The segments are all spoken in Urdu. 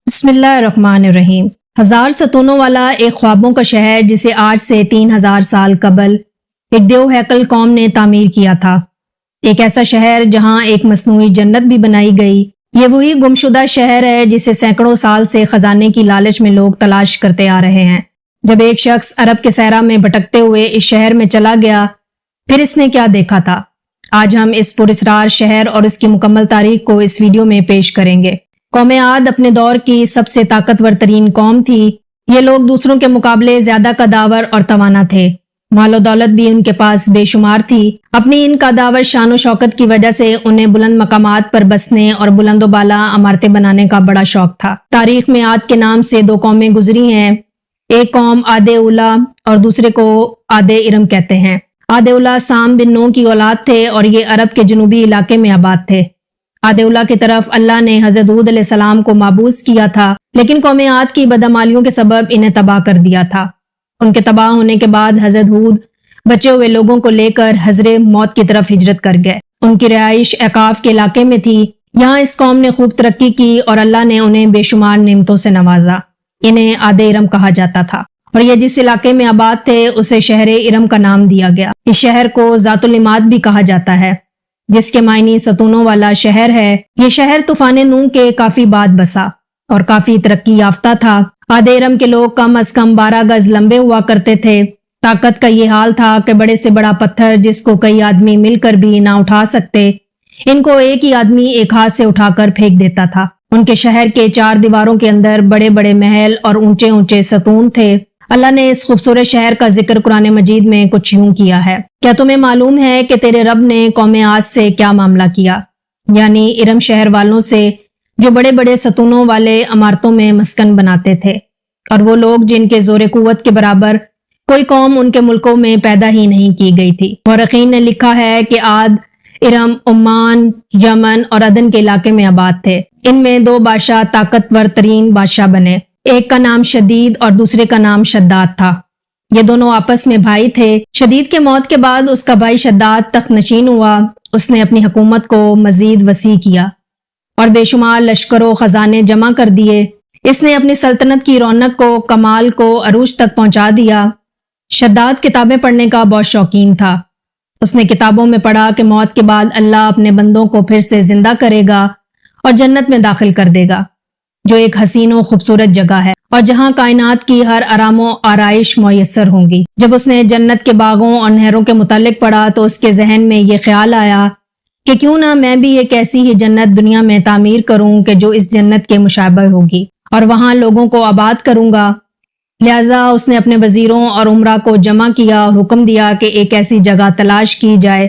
بسم اللہ الرحمن الرحیم۔ 1000 ستونوں والا ایک خوابوں کا شہر جسے آج سے 3000 سال قبل ایک دیو ہیکل قوم نے تعمیر کیا تھا۔ ایک ایسا شہر جہاں ایک مصنوعی جنت بھی بنائی گئی۔ یہ وہی گمشدہ شہر ہے جسے سینکڑوں سال سے خزانے کی لالچ میں لوگ تلاش کرتے آ رہے ہیں۔ جب ایک شخص عرب کے صحرا میں بھٹکتے ہوئے اس شہر میں چلا گیا، پھر اس نے کیا دیکھا تھا؟ آج ہم اس پراسرار شہر اور اس کی مکمل تاریخ کو اس ویڈیو میں پیش کریں گے۔ قوم عاد اپنے دور کی سب سے طاقتور ترین قوم تھی۔ یہ لوگ دوسروں کے مقابلے زیادہ قداور اور توانا تھے۔ مال و دولت بھی ان کے پاس بے شمار تھی۔ اپنی ان قداور شان و شوکت کی وجہ سے انہیں بلند مقامات پر بسنے اور بلند و بالا عمارتیں بنانے کا بڑا شوق تھا۔ تاریخ میں عاد کے نام سے 2 قومیں گزری ہیں۔ ایک قوم عاد اولا اور دوسرے کو عاد ارم کہتے ہیں۔ عاد اولا سام بن نوح کی اولاد تھے اور یہ عرب کے جنوبی علاقے میں آباد تھے۔ عاد اولا کی طرف اللہ نے حضرت ہود علیہ السلام کو مابعوث کیا تھا، لیکن قوم عاد کی بدعمالیوں کے سبب انہیں تباہ کر دیا تھا۔ ان کے تباہ ہونے کے بعد حضرت ہود بچے ہوئے لوگوں کو لے کر حضر موت کی طرف ہجرت کر گئے۔ ان کی رہائش اعقاف کے علاقے میں تھی۔ یہاں اس قوم نے خوب ترقی کی اور اللہ نے انہیں بے شمار نعمتوں سے نوازا۔ انہیں عاد ارم کہا جاتا تھا اور یہ جس علاقے میں آباد تھے اسے شہر ارم کا نام دیا گیا۔ اس شہر کو ذات العماد بھی کہا جاتا ہے، جس کے معنی ستونوں والا شہر ہے۔ یہ شہر طوفان نوح کے کافی بعد بسا اور کافی ترقی یافتہ تھا۔ عاد ارم کے لوگ کم از کم 12 گز لمبے ہوا کرتے تھے۔ طاقت کا یہ حال تھا کہ بڑے سے بڑا پتھر جس کو کئی آدمی مل کر بھی نہ اٹھا سکتے، ان کو ایک ہی آدمی ایک ہاتھ سے اٹھا کر پھینک دیتا تھا۔ ان کے شہر کے 4 دیواروں کے اندر بڑے بڑے محل اور اونچے اونچے ستون تھے۔ اللہ نے اس خوبصورت شہر کا ذکر قرآن مجید میں کچھ یوں کیا ہے: کیا تمہیں معلوم ہے کہ تیرے رب نے قوم عاد سے کیا معاملہ کیا؟ یعنی ارم شہر والوں سے جو بڑے بڑے ستونوں والے عمارتوں میں مسکن بناتے تھے، اور وہ لوگ جن کے زور قوت کے برابر کوئی قوم ان کے ملکوں میں پیدا ہی نہیں کی گئی تھی۔ مورخین نے لکھا ہے کہ عاد ارم عمان، یمن اور عدن کے علاقے میں آباد تھے۔ ان میں 2 بادشاہ طاقتور ترین بادشاہ بنے۔ ایک کا نام شدید اور دوسرے کا نام شداد تھا۔ یہ دونوں آپس میں بھائی تھے۔ شدید کے موت کے بعد اس کا بھائی شداد تخت نشین ہوا۔ اس نے اپنی حکومت کو مزید وسیع کیا اور بے شمار لشکر و خزانے جمع کر دیے۔ اس نے اپنی سلطنت کی رونق کو، کمال کو عروج تک پہنچا دیا۔ شداد کتابیں پڑھنے کا بہت شوقین تھا۔ اس نے کتابوں میں پڑھا کہ موت کے بعد اللہ اپنے بندوں کو پھر سے زندہ کرے گا اور جنت میں داخل کر دے گا، جو ایک حسین و خوبصورت جگہ ہے اور جہاں کائنات کی ہر آرام و آرائش میسر ہوں گی۔ جب اس نے جنت کے باغوں اور نہروں کے متعلق پڑھا تو اس کے ذہن میں یہ خیال آیا کہ کیوں نہ میں بھی ایک ایسی ہی جنت دنیا میں تعمیر کروں کہ جو اس جنت کے مشابہ ہوگی، اور وہاں لوگوں کو آباد کروں گا۔ لہٰذا اس نے اپنے وزیروں اور امراء کو جمع کیا اور حکم دیا کہ ایک ایسی جگہ تلاش کی جائے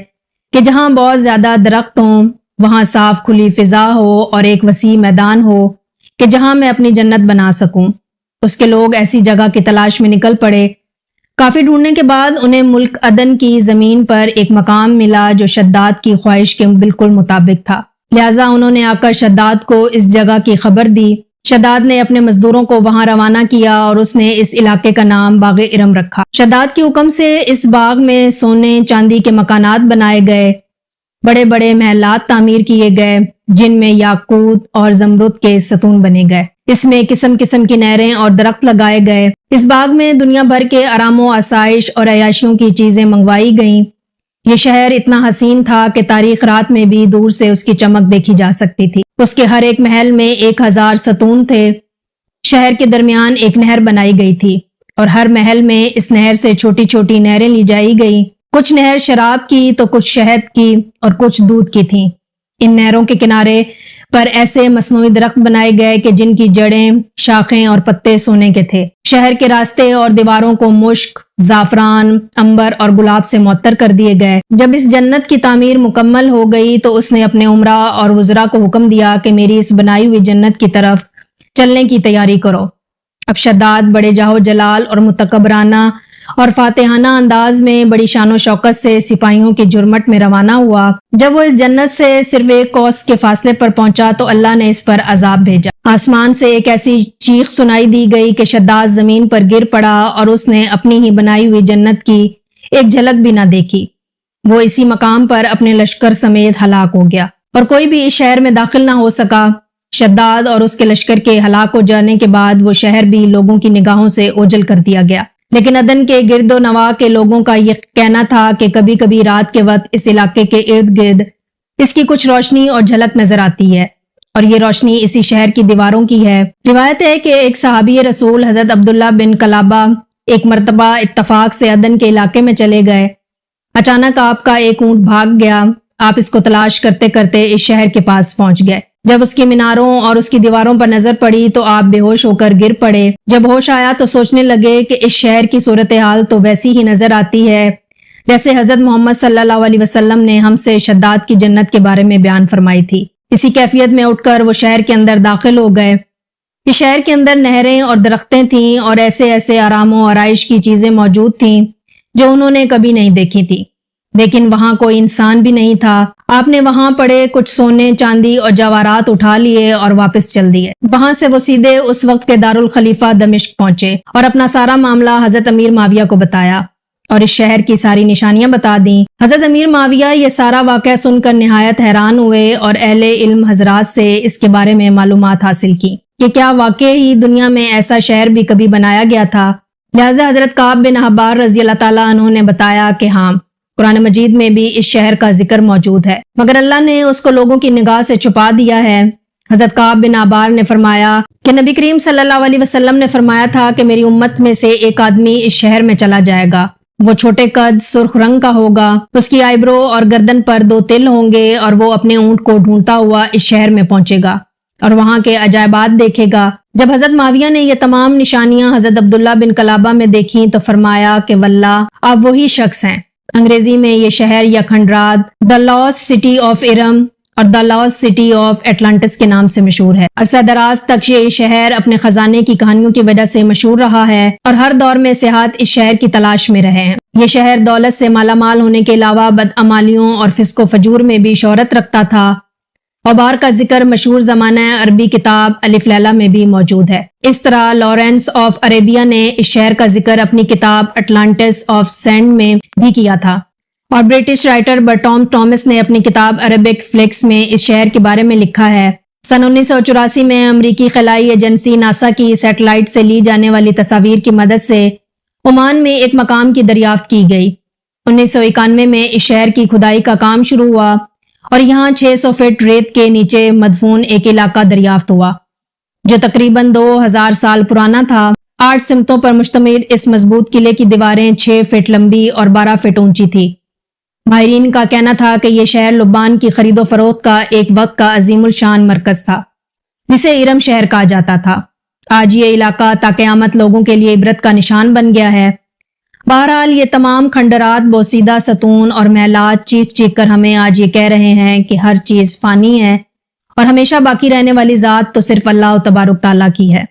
کہ جہاں بہت زیادہ درخت ہوں، وہاں صاف کھلی فضا ہو اور ایک وسیع میدان ہو کہ جہاں میں اپنی جنت بنا سکوں۔ اس کے لوگ ایسی جگہ کی تلاش میں نکل پڑے۔ کافی ڈھونڈنے کے بعد انہیں ملک عدن کی زمین پر ایک مقام ملا جو شداد کی خواہش کے بالکل مطابق تھا۔ لہٰذا انہوں نے آ کر شداد کو اس جگہ کی خبر دی۔ شداد نے اپنے مزدوروں کو وہاں روانہ کیا اور اس نے اس علاقے کا نام باغ ارم رکھا۔ شداد کے حکم سے اس باغ میں سونے چاندی کے مکانات بنائے گئے، بڑے بڑے محلات تعمیر کیے گئے جن میں یاقوت اور زمرد کے ستون بنے گئے۔ اس میں قسم قسم کی نہریں اور درخت لگائے گئے۔ اس باغ میں دنیا بھر کے آرام و آسائش اور عیاشیوں کی چیزیں منگوائی گئیں۔ یہ شہر اتنا حسین تھا کہ تاریخ رات میں بھی دور سے اس کی چمک دیکھی جا سکتی تھی۔ اس کے ہر ایک محل میں 1000 ستون تھے۔ شہر کے درمیان ایک نہر بنائی گئی تھی اور ہر محل میں اس نہر سے چھوٹی چھوٹی نہریں لی جائی گئیں۔ کچھ نہر شراب کی تو کچھ شہد کی اور کچھ دودھ کی تھیں۔ ان نہروں کے کنارے پر ایسے مصنوعی درخت بنائے گئے کہ جن کی جڑیں، شاخیں اور پتے سونے کے تھے۔ شہر کے راستے اور دیواروں کو مشک، زعفران، عنبر اور گلاب سے معطر کر دیے گئے۔ جب اس جنت کی تعمیر مکمل ہو گئی تو اس نے اپنے امراء اور وزراء کو حکم دیا کہ میری اس بنائی ہوئی جنت کی طرف چلنے کی تیاری کرو۔ اب شداد بڑے جاہو جلال اور متکبرانہ اور فاتحانہ انداز میں بڑی شان و شوکت سے سپاہیوں کی جرمٹ میں روانہ ہوا۔ جب وہ اس جنت سے صرف 1 کوس کے فاصلے پر پہنچا تو اللہ نے اس پر عذاب بھیجا۔ آسمان سے ایک ایسی چیخ سنائی دی گئی کہ شداد زمین پر گر پڑا اور اس نے اپنی ہی بنائی ہوئی جنت کی ایک جھلک بھی نہ دیکھی۔ وہ اسی مقام پر اپنے لشکر سمیت ہلاک ہو گیا اور کوئی بھی اس شہر میں داخل نہ ہو سکا۔ شداد اور اس کے لشکر کے ہلاک ہو جانے کے بعد وہ شہر بھی لوگوں کی نگاہوں سے اوجھل کر دیا گیا، لیکن عدن کے گرد و نواح کے لوگوں کا یہ کہنا تھا کہ کبھی کبھی رات کے وقت اس علاقے کے ارد گرد اس کی کچھ روشنی اور جھلک نظر آتی ہے، اور یہ روشنی اسی شہر کی دیواروں کی ہے۔ روایت ہے کہ ایک صحابی رسول حضرت عبداللہ بن کلابہ ایک مرتبہ اتفاق سے عدن کے علاقے میں چلے گئے۔ اچانک آپ کا ایک اونٹ بھاگ گیا، آپ اس کو تلاش کرتے کرتے اس شہر کے پاس پہنچ گئے۔ جب اس کی میناروں اور اس کی دیواروں پر نظر پڑی تو آپ بے ہوش ہو کر گر پڑے۔ جب ہوش آیا تو سوچنے لگے کہ اس شہر کی صورتحال تو ویسی ہی نظر آتی ہے جیسے حضرت محمد صلی اللہ علیہ وسلم نے ہم سے شداد کی جنت کے بارے میں بیان فرمائی تھی۔ اسی کیفیت میں اٹھ کر وہ شہر کے اندر داخل ہو گئے۔ اس شہر کے اندر نہریں اور درختیں تھیں اور ایسے ایسے آرام و آرائش کی چیزیں موجود تھیں جو انہوں نے کبھی نہیں دیکھی تھی، لیکن وہاں کوئی انسان بھی نہیں تھا۔ آپ نے وہاں پڑے کچھ سونے چاندی اور جواہرات اٹھا لیے اور واپس چل دیے۔ وہاں سے وہ سیدھے اس وقت کے دارالخلیفہ دمشق پہنچے اور اپنا سارا معاملہ حضرت امیر معاویہ کو بتایا اور اس شہر کی ساری نشانیاں بتا دیں۔ حضرت امیر معاویہ یہ سارا واقعہ سن کر نہایت حیران ہوئے اور اہل علم حضرات سے اس کے بارے میں معلومات حاصل کی کہ کیا واقعی دنیا میں ایسا شہر بھی کبھی بنایا گیا تھا۔ لہذا حضرت کعب بن احبار رضی اللہ تعالیٰ عنہ نے بتایا کہ ہاں، قرآن مجید میں بھی اس شہر کا ذکر موجود ہے، مگر اللہ نے اس کو لوگوں کی نگاہ سے چھپا دیا ہے۔ حضرت کعب بن احبار نے فرمایا کہ نبی کریم صلی اللہ علیہ وسلم نے فرمایا تھا کہ میری امت میں سے ایک آدمی اس شہر میں چلا جائے گا، وہ چھوٹے قد سرخ رنگ کا ہوگا، اس کی آئیبرو اور گردن پر 2 تل ہوں گے اور وہ اپنے اونٹ کو ڈھونڈتا ہوا اس شہر میں پہنچے گا اور وہاں کے عجائبات دیکھے گا۔ جب حضرت معاویہ نے یہ تمام نشانیاں حضرت عبداللہ بن کلابہ میں دیکھیں تو فرمایا کہ واللہ آپ وہی شخص ہیں۔ انگریزی میں یہ شہر یا کھنڈرات the last city of Iram اور the last city of Atlantis کے نام سے مشہور ہے۔ عرصہ دراز تک یہ شہر اپنے خزانے کی کہانیوں کی وجہ سے مشہور رہا ہے اور ہر دور میں سیاحت اس شہر کی تلاش میں رہے ہیں۔ یہ شہر دولت سے مالا مال ہونے کے علاوہ بدعمالیوں اور فسق و فجور میں بھی شہرت رکھتا تھا۔ اوبار کا ذکر مشہور زمانہ عربی کتاب الف لیلہ میں بھی موجود ہے۔ اس طرح لارنس آف عربیہ نے اس شہر کا ذکر اپنی کتاب اٹلانٹس آف سینڈ میں بھی کیا تھا، اور برٹش رائٹر برٹام ٹامس نے اپنی کتاب عربک فلکس میں اس شہر کے بارے میں لکھا ہے۔ سن 1984 میں امریکی خلائی ایجنسی ناسا کی سیٹلائٹ سے لی جانے والی تصاویر کی مدد سے عمان میں ایک مقام کی دریافت کی گئی۔ 1991 میں اس شہر کی کھدائی کا کام شروع ہوا اور یہاں 600 فٹ ریت کے نیچے مدفون ایک علاقہ دریافت ہوا جو تقریباً 2000 سال پرانا تھا۔ 8 سمتوں پر مشتمل اس مضبوط قلعے کی دیواریں 6 فٹ لمبی اور 12 فٹ اونچی تھی۔ ماہرین کا کہنا تھا کہ یہ شہر لبان کی خرید و فروخت کا ایک وقت کا عظیم الشان مرکز تھا جسے ارم شہر کہا جاتا تھا۔ آج یہ علاقہ تا قیامت لوگوں کے لیے عبرت کا نشان بن گیا ہے۔ بہرحال یہ تمام کھنڈرات بوسیدہ ستون اور محلات چیخ چیخ کر ہمیں آج یہ کہہ رہے ہیں کہ ہر چیز فانی ہے اور ہمیشہ باقی رہنے والی ذات تو صرف اللہ تبارک تعالیٰ کی ہے۔